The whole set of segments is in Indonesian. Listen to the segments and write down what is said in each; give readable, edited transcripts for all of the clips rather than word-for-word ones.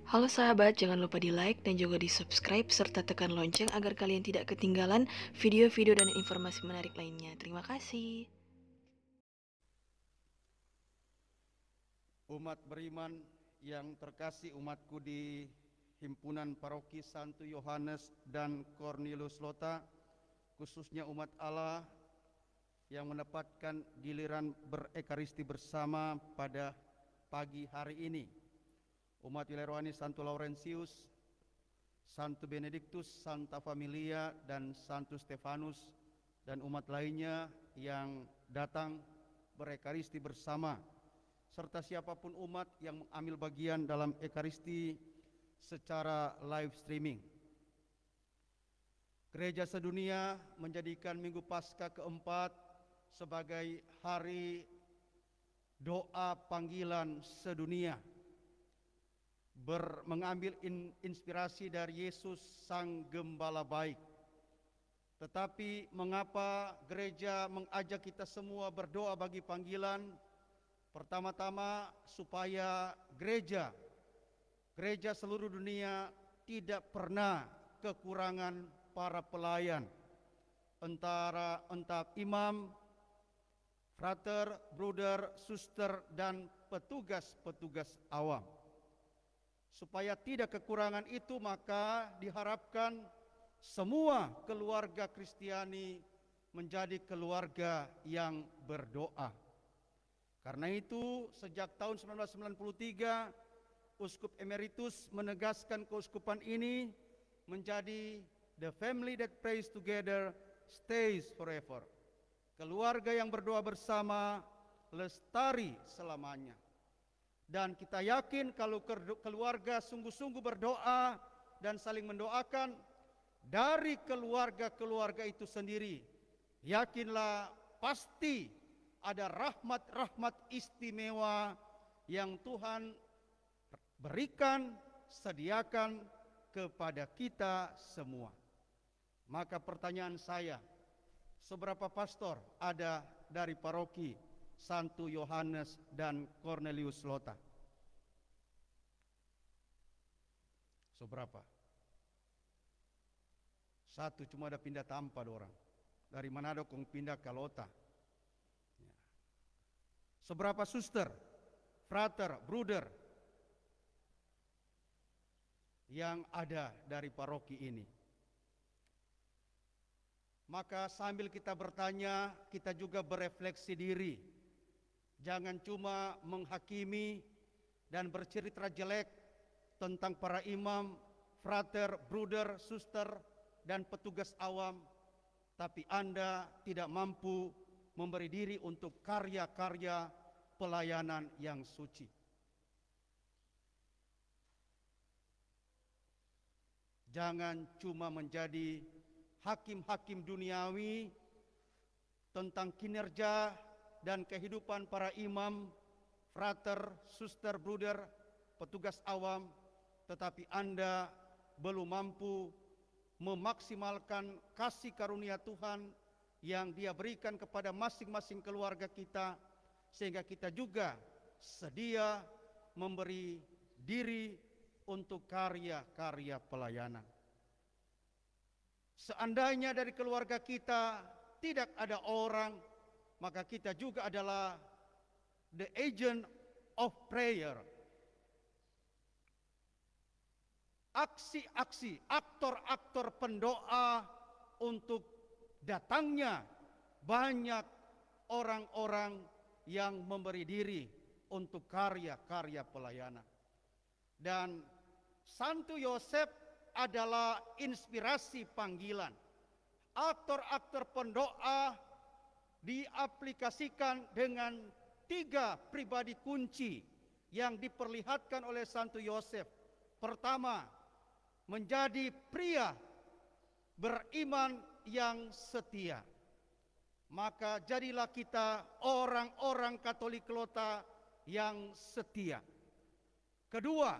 Halo sahabat, jangan lupa di like dan juga di subscribe serta tekan lonceng agar kalian tidak ketinggalan video-video dan informasi menarik lainnya. Terima kasih. Umat beriman yang terkasih, umatku di Himpunan Paroki Santo Yohanes dan Cornelius Lota, khususnya umat Allah yang mendapatkan giliran berekaristi bersama pada pagi hari ini. Umat wilayah rohani Santo Laurentius, Santo Benedictus, Santa Familia, dan Santo Stefanus, dan umat lainnya yang datang berekaristi bersama, serta siapapun umat yang mengambil bagian dalam ekaristi secara live streaming. Gereja sedunia menjadikan Minggu Paskah keempat sebagai hari doa panggilan sedunia, mengambil inspirasi dari Yesus Sang Gembala Baik. Tetapi mengapa gereja mengajak kita semua berdoa bagi panggilan? Pertama-tama supaya gereja seluruh dunia tidak pernah kekurangan para pelayan, entah imam, frater, bruder, suster, dan petugas-petugas awam. Supaya tidak kekurangan itu, maka diharapkan semua keluarga Kristiani menjadi keluarga yang berdoa. Karena itu, sejak tahun 1993, Uskup Emeritus menegaskan keuskupan ini menjadi the family that prays together stays forever. Keluarga yang berdoa bersama lestari selamanya. Dan kita yakin kalau keluarga sungguh-sungguh berdoa dan saling mendoakan, dari keluarga-keluarga itu sendiri, yakinlah pasti ada rahmat-rahmat istimewa yang Tuhan berikan, sediakan kepada kita semua. Maka pertanyaan saya, seberapa pastor ada dari paroki Santo Yohanes dan Cornelius Lota? Seberapa? Satu, cuma ada pindah tanpa orang. Dari Manado kong pindah ke Lota. Seberapa suster, frater, bruder yang ada dari paroki ini? Maka sambil kita bertanya, kita juga berefleksi diri. Jangan cuma menghakimi dan bercerita jelek tentang para imam, frater, bruder, suster, dan petugas awam, tapi Anda tidak mampu memberi diri untuk karya-karya pelayanan yang suci. Jangan cuma menjadi hakim-hakim duniawi tentang kinerja dan kehidupan para imam, frater, suster, bruder, petugas awam, tetapi Anda belum mampu memaksimalkan kasih karunia Tuhan yang Dia berikan kepada masing-masing keluarga kita, sehingga kita juga sedia memberi diri untuk karya-karya pelayanan. Seandainya dari keluarga kita tidak ada orang, maka kita juga adalah the agent of prayer. Aksi-aksi, aktor-aktor pendoa untuk datangnya banyak orang-orang yang memberi diri untuk karya-karya pelayanan. Dan Santo Yosef adalah inspirasi panggilan. Aktor-aktor pendoa diaplikasikan dengan 3 pribadi kunci yang diperlihatkan oleh Santo Yosef. Pertama, menjadi pria beriman yang setia. Maka jadilah kita orang-orang Katolik Lota yang setia. Kedua,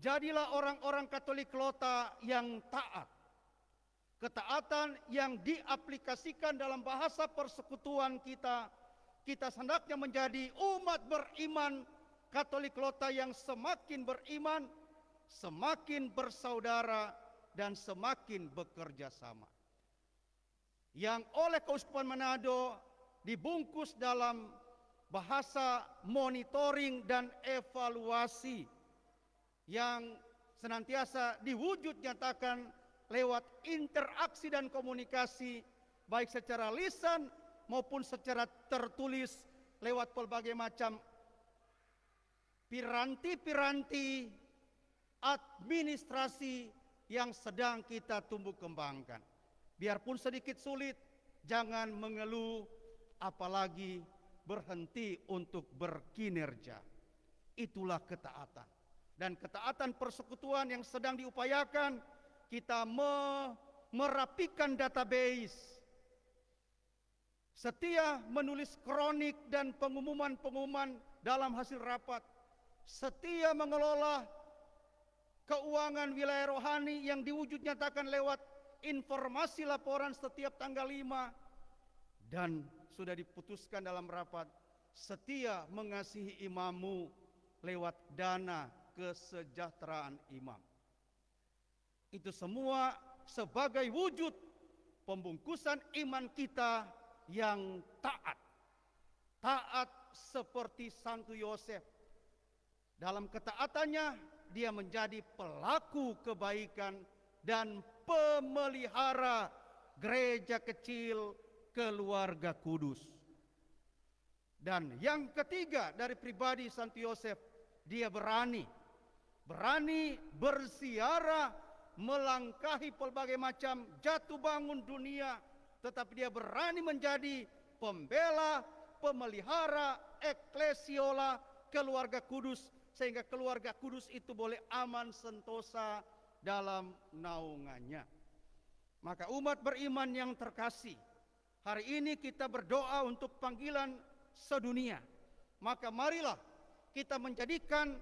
jadilah orang-orang Katolik Lota yang taat. Ketaatan yang diaplikasikan dalam bahasa persekutuan kita. Kita hendaknya menjadi umat beriman Katolik Lota yang semakin beriman, semakin bersaudara, dan semakin bekerja sama. Yang oleh Keuskupan Manado dibungkus dalam bahasa monitoring dan evaluasi yang senantiasa diwujud nyatakan lewat interaksi dan komunikasi baik secara lisan maupun secara tertulis lewat berbagai macam piranti-piranti administrasi yang sedang kita tumbuh kembangkan. Biarpun sedikit sulit, jangan mengeluh, apalagi berhenti untuk berkinerja. Itulah ketaatan. Dan ketaatan persekutuan yang sedang diupayakan, kita merapikan database, setia menulis kronik dan pengumuman-pengumuman dalam hasil rapat, setia mengelola keuangan wilayah rohani yang diwujud nyatakan lewat informasi laporan setiap tanggal 5, dan sudah diputuskan dalam rapat setia mengasihi imammu lewat dana kesejahteraan imam. Itu semua sebagai wujud pembungkusan iman kita yang taat. Taat seperti Santo Yosef. Dalam ketaatannya dia menjadi pelaku kebaikan dan pemelihara gereja kecil keluarga kudus. Dan yang ketiga dari pribadi Santo Yosef, dia berani berziarah, melangkahi pelbagai macam jatuh bangun dunia, tetapi dia berani menjadi pembela, pemelihara, eklesiola keluarga kudus, sehingga keluarga kudus itu boleh aman sentosa dalam naungannya. Maka umat beriman yang terkasih, hari ini kita berdoa untuk panggilan sedunia. Maka marilah kita menjadikan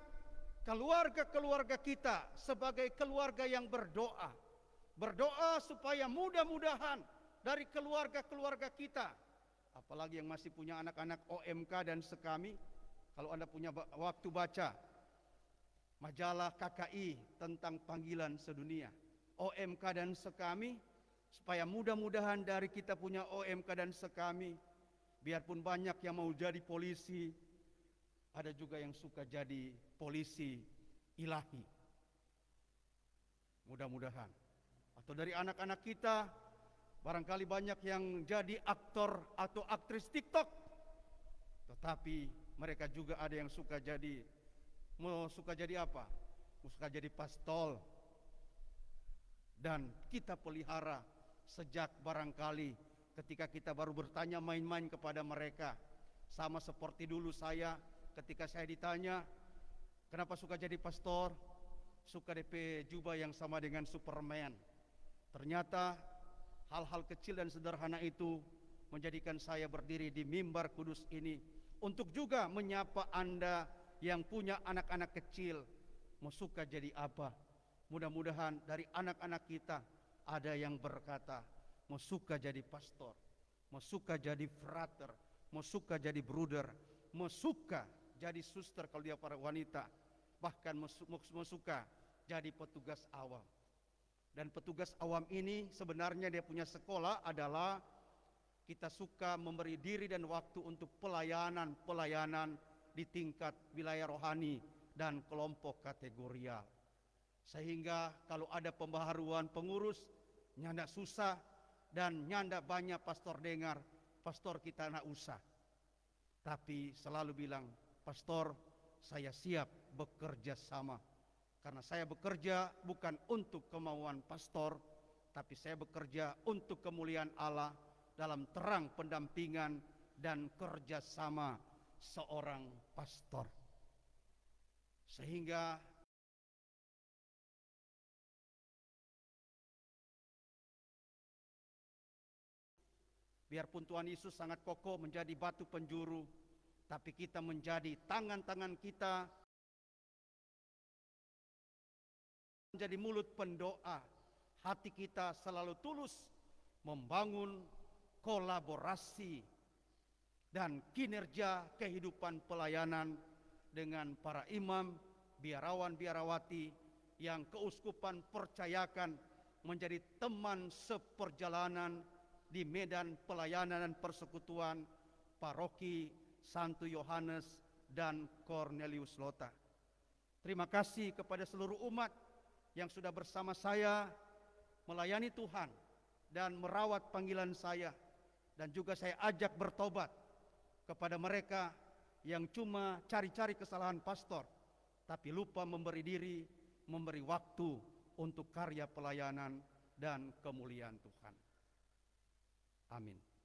keluarga-keluarga kita sebagai keluarga yang berdoa. Berdoa supaya mudah-mudahan dari keluarga-keluarga kita, apalagi yang masih punya anak-anak OMK dan sekami, kalau Anda punya waktu baca majalah KKI tentang panggilan sedunia, OMK dan sekami, supaya mudah-mudahan dari kita punya OMK dan sekami, biarpun banyak yang mau jadi polisi, ada juga yang suka jadi polisi ilahi. Mudah-mudahan. Atau dari anak-anak kita, barangkali banyak yang jadi aktor atau aktris TikTok, tetapi mereka juga ada yang suka jadi apa? Suka jadi pastol. Dan kita pelihara sejak barangkali ketika kita baru bertanya main-main kepada mereka. Sama seperti dulu saya ketika saya ditanya, kenapa suka jadi pastor? Suka DP jubah yang sama dengan Superman. Ternyata hal-hal kecil dan sederhana itu menjadikan saya berdiri di mimbar kudus ini untuk juga menyapa Anda yang punya anak-anak kecil. Mau suka jadi apa? Mudah-mudahan dari anak-anak kita ada yang berkata, mau suka jadi pastor, mau suka jadi frater, mau suka jadi bruder, mau suka jadi suster kalau dia para wanita, bahkan mau suka jadi petugas awam. Dan petugas awam ini sebenarnya dia punya sekolah adalah kita suka memberi diri dan waktu untuk pelayanan di tingkat wilayah rohani dan kelompok kategorial. Sehingga kalau ada pembaharuan pengurus, nyanda susah dan nyanda banyak pastor dengar, pastor kita nak usah. Tapi selalu bilang, pastor saya siap bekerja sama. Karena saya bekerja bukan untuk kemauan pastor, tapi saya bekerja untuk kemuliaan Allah dalam terang pendampingan dan kerjasama seorang pastor. Sehingga biarpun Tuhan Yesus sangat kokoh menjadi batu penjuru, tapi kita menjadi tangan-tangan kita, menjadi mulut pendoa, hati kita selalu tulus membangun kolaborasi dan kinerja kehidupan pelayanan dengan para imam, biarawan, biarawati, yang keuskupan percayakan menjadi teman seperjalanan di medan pelayanan dan persekutuan Paroki Santo Yohanes dan Cornelius Lota. Terima kasih kepada seluruh umat yang sudah bersama saya melayani Tuhan dan merawat panggilan saya, dan juga saya ajak bertobat kepada mereka yang cuma cari-cari kesalahan pastor tapi lupa memberi diri, memberi waktu untuk karya pelayanan dan kemuliaan Tuhan. Amin.